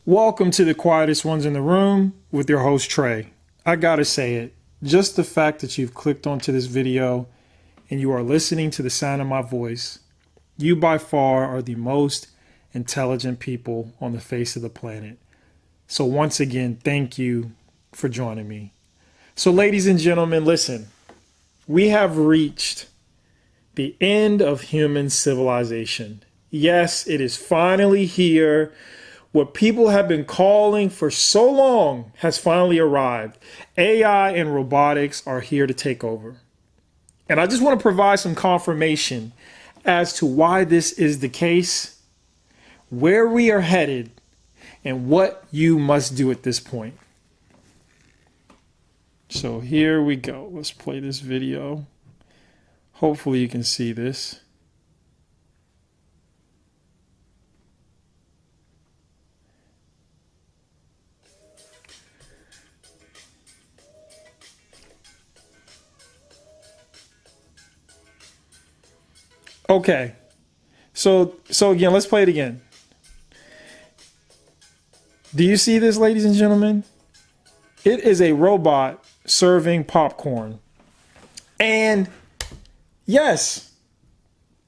Welcome to the quietest ones in the room with your host Trey. I gotta say it, just the fact that you've clicked onto this video and you are listening to the sound of my voice, you by far are the most intelligent people on the face of the planet. So once again, thank you for joining me. So ladies and gentlemen, listen, we have reached the end of human civilization. Yes, it is finally here. What people have been calling for so long has finally arrived. AI and robotics are here to take over. And I just want to provide some confirmation as to why this is the case, where we are headed, and what you must do at this point. So here we go. Let's play this video. Hopefully you can see this. Okay, so again, let's play it again. Do you see this, ladies and gentlemen? It is a robot serving popcorn. And yes,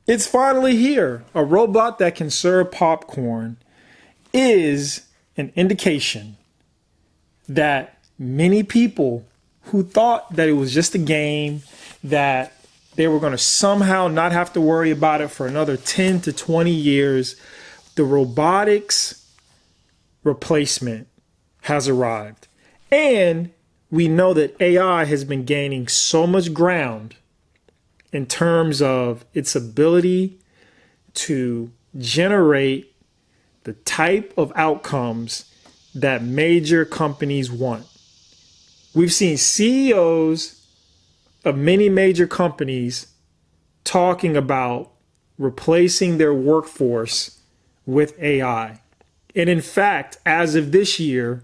it's finally here. A robot that can serve popcorn is an indication that many people who thought that it was just a game, that they were going to somehow not have to worry about it for another 10 to 20 years. The robotics replacement has arrived. And we know that AI has been gaining so much ground in terms of its ability to generate the type of outcomes that major companies want. We've seen CEOs of many major companies talking about replacing their workforce with AI. And in fact, as of this year,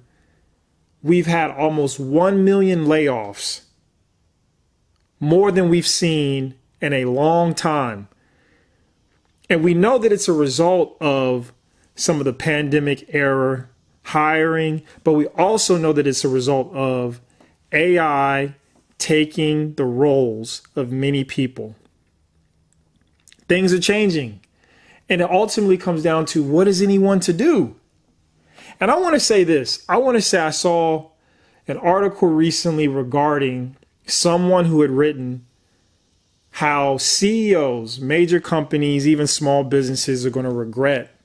we've had almost 1 million layoffs, more than we've seen in a long time. And we know that it's a result of some of the pandemic era hiring, but we also know that it's a result of AI taking the roles of many people. Things are changing. And it ultimately comes down to, what is anyone to do? And I want to say this. I saw an article recently regarding someone who had written how CEOs, major companies, even small businesses are going to regret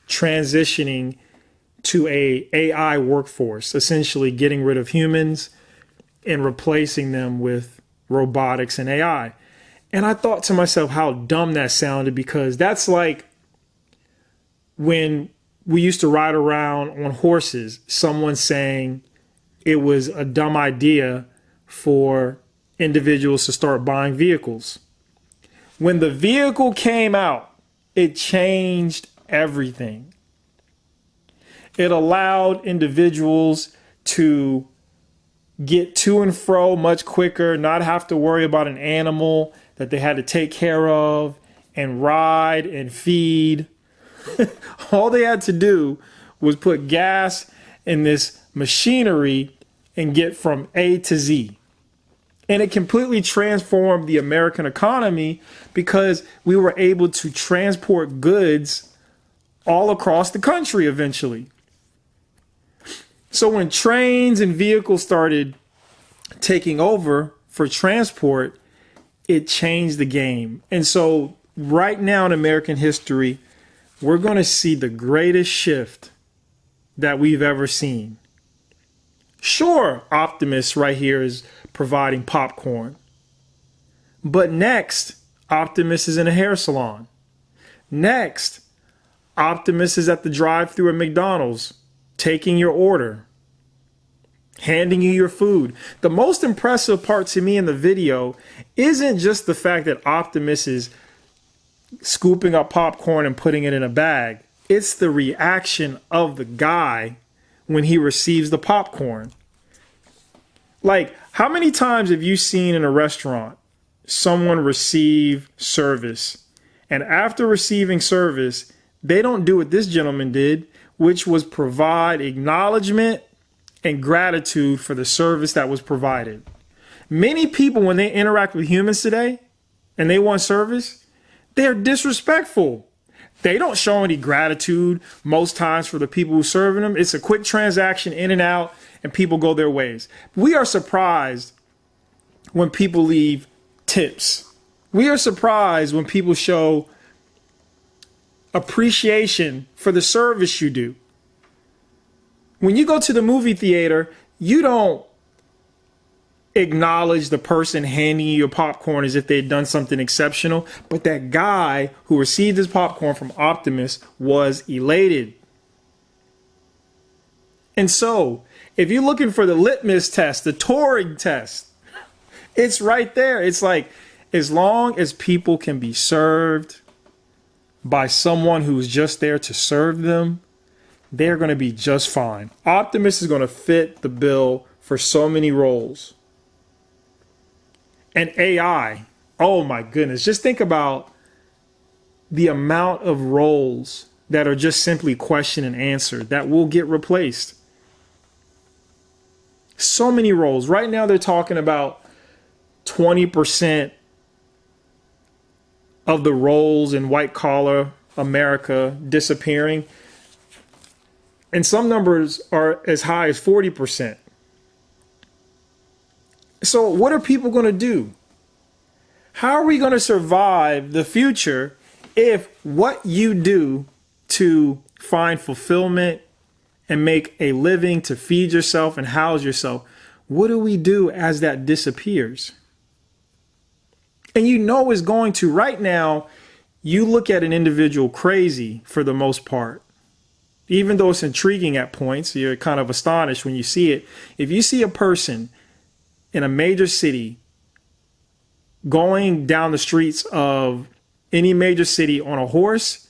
transitioning to a AI workforce, essentially getting rid of humans and replacing them with robotics and AI. And I thought to myself how dumb that sounded, because that's like when we used to ride around on horses, someone saying it was a dumb idea for individuals to start buying vehicles. When the vehicle came out, it changed everything. It allowed individuals to get to and fro much quicker, not have to worry about an animal that they had to take care of and ride and feed. All they had to do was put gas in this machinery and get from A to Z. And it completely transformed the American economy, because we were able to transport goods all across the country eventually. So when trains and vehicles started taking over for transport, it changed the game. And so right now in American history, we're going to see the greatest shift that we've ever seen. Sure, Optimus right here is providing popcorn. But next, Optimus is in a hair salon. Next, Optimus is at the drive-thru at McDonald's, taking your order, handing you your food. The most impressive part to me in the video isn't just the fact that Optimus is scooping up popcorn and putting it in a bag. It's the reaction of the guy when he receives the popcorn. Like, how many times have you seen in a restaurant someone receive service, and after receiving service, they don't do what this gentleman did, which was provide acknowledgement and gratitude for the service that was provided. Many people, when they interact with humans today and they want service, they're disrespectful. They don't show any gratitude most times for the people who are serving them. It's a quick transaction in and out, and people go their ways. We are surprised when people leave tips. We are surprised when people show appreciation for the service you do. When you go to the movie theater, you don't acknowledge the person handing you your popcorn as if they'd done something exceptional, but that guy who received his popcorn from Optimus was elated. And so, if you're looking for the litmus test, the Turing test, it's right there. It's like, as long as people can be served by someone who's just there to serve them, they're going to be just fine. Optimus is going to fit the bill for so many roles. And AI, oh my goodness, just think about the amount of roles that are just simply question and answer that will get replaced. So many roles. Right now they're talking about 20% of the roles in white collar America disappearing. And some numbers are as high as 40%. So what are people going to do? How are we going to survive the future if what you do to find fulfillment and make a living to feed yourself and house yourself, what do we do as that disappears? And you know it's going to. Right now, you look at an individual crazy for the most part. Even though it's intriguing at points, you're kind of astonished when you see it. If you see a person in a major city going down the streets of any major city on a horse,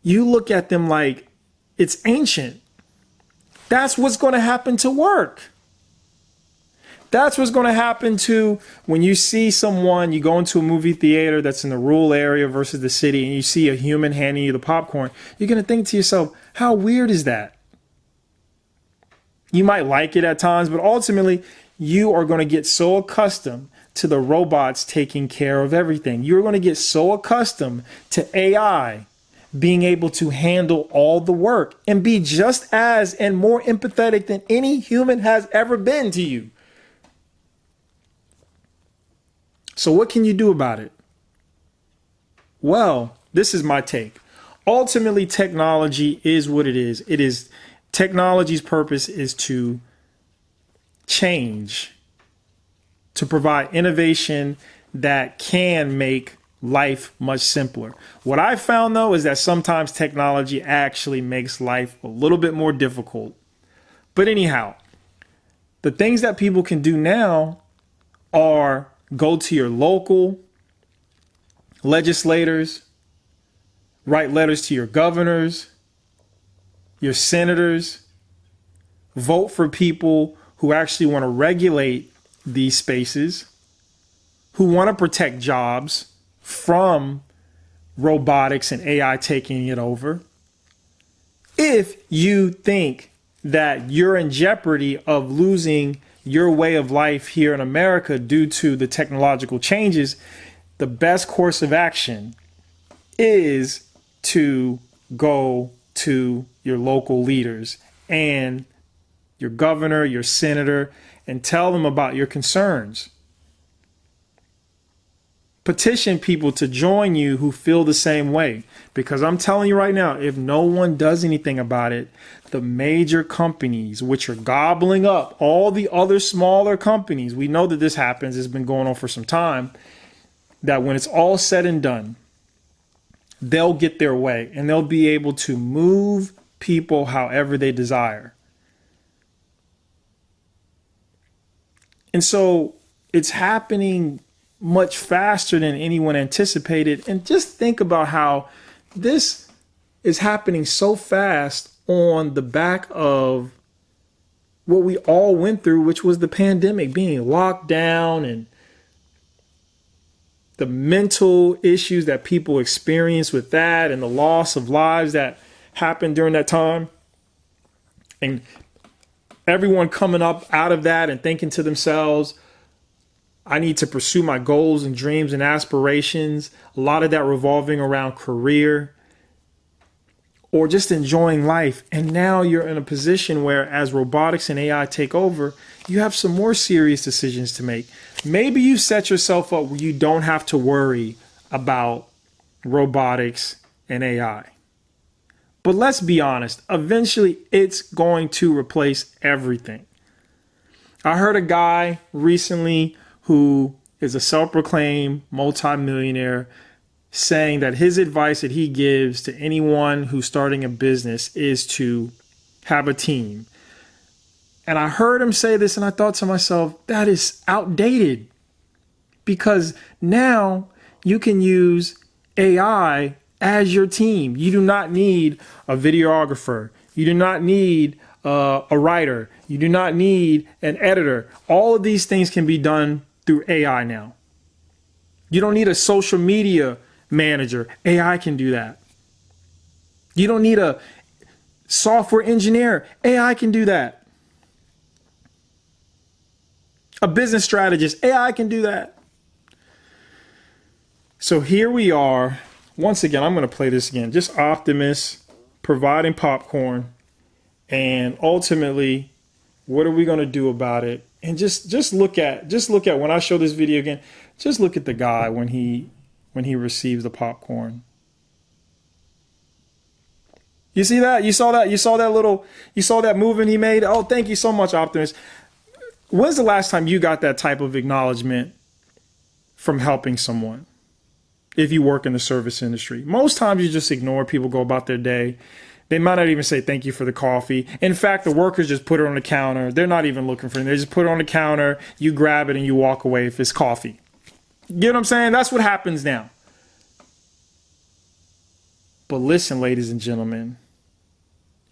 you look at them like it's ancient. That's what's going to happen to work. That's what's going to happen to when you see someone, you go into a movie theater that's in the rural area versus the city, and you see a human handing you the popcorn. You're going to think to yourself, how weird is that? You might like it at times, but ultimately, you are going to get so accustomed to the robots taking care of everything. You're going to get so accustomed to AI being able to handle all the work and be just as and more empathetic than any human has ever been to you. So what can you do about it? Well, this is my take. Ultimately, technology is what it is. Technology's purpose is to change, to provide innovation that can make life much simpler. What I found, though, is that sometimes technology actually makes life a little bit more difficult. But anyhow, the things that people can do now are go to your local legislators, write letters to your governors, your senators, vote for people who actually want to regulate these spaces, who want to protect jobs from robotics and AI taking it over. If you think that you're in jeopardy of losing your way of life here in America due to the technological changes, the best course of action is to go to your local leaders and your governor, your senator, and tell them about your concerns. Petition people to join you who feel the same way. Because I'm telling you right now, if no one does anything about it, the major companies, which are gobbling up all the other smaller companies, we know that this happens, it's been going on for some time, that when it's all said and done, they'll get their way and they'll be able to move people however they desire. And so it's happening much faster than anyone anticipated. And just think about how this is happening so fast on the back of what we all went through, which was the pandemic, being locked down and the mental issues that people experience with that and the loss of lives that happened during that time. And everyone coming up out of that and thinking to themselves, I need to pursue my goals and dreams and aspirations. A lot of that revolving around career or just enjoying life. And now you're in a position where as robotics and AI take over, you have some more serious decisions to make. Maybe you set yourself up where you don't have to worry about robotics and AI. But let's be honest, eventually it's going to replace everything. I heard a guy recently who is a self-proclaimed multimillionaire saying that his advice that he gives to anyone who's starting a business is to have a team. And I heard him say this and I thought to myself, that is outdated, because now you can use AI as your team. You do not need a videographer. You do not need a writer. You do not need an editor. All of these things can be done through AI now. You don't need a social media manager. AI can do that. You don't need a software engineer. AI can do that. A business strategist. AI can do that. So here we are. Once again, I'm going to play this again. Just Optimus providing popcorn. And ultimately, what are we going to do about it? And just look at when I show this video again, just look at the guy when he receives the popcorn. You see that? You saw that? You saw that movement he made? Oh, thank you so much, Optimus. When's the last time you got that type of acknowledgement from helping someone? If you work in the service industry, most times you just ignore people, go about their day. They might not even say thank you for the coffee. In fact, the workers just put it on the counter. They're not even looking for it. They just put it on the counter. You grab it and you walk away if it's coffee. You know what I'm saying? That's what happens now. But listen, ladies and gentlemen,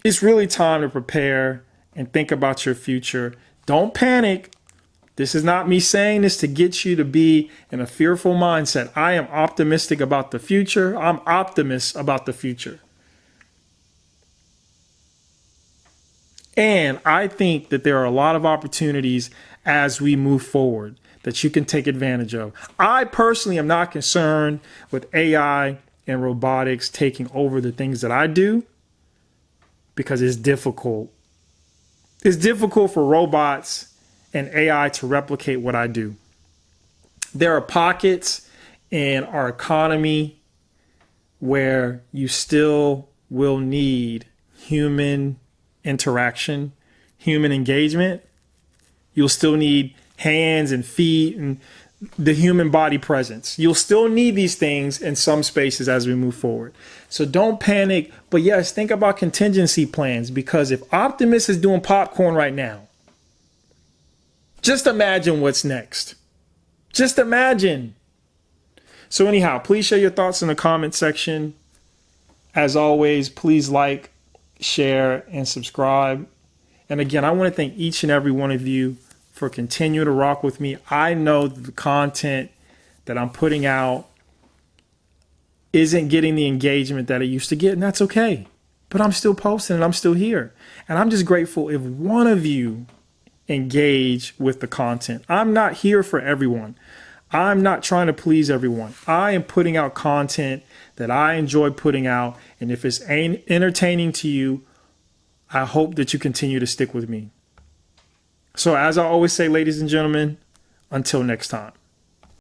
it's really time to prepare and think about your future. Don't panic. This is not me saying this to get you to be in a fearful mindset. I am optimistic about the future. I'm optimist about the future. And I think that there are a lot of opportunities as we move forward that you can take advantage of. I personally am not concerned with AI and robotics taking over the things that I do, because it's difficult. It's difficult for robots and AI to replicate what I do. There are pockets in our economy where you still will need human interaction, human engagement. You'll still need hands and feet and the human body presence. You'll still need these things in some spaces as we move forward. So don't panic, but yes, think about contingency plans, because if Optimus is doing popcorn right now, just imagine what's next. Just imagine. So anyhow, please share your thoughts in the comment section. As always, please like, share, and subscribe. And again, I want to thank each and every one of you for continuing to rock with me. I know that the content that I'm putting out isn't getting the engagement that it used to get, and that's okay. But I'm still posting and I'm still here. And I'm just grateful if one of you engage with the content. I'm not here for everyone. I'm not trying to please everyone. I am putting out content that I enjoy putting out. And if it's entertaining to you, I hope that you continue to stick with me. So as I always say, ladies and gentlemen, until next time.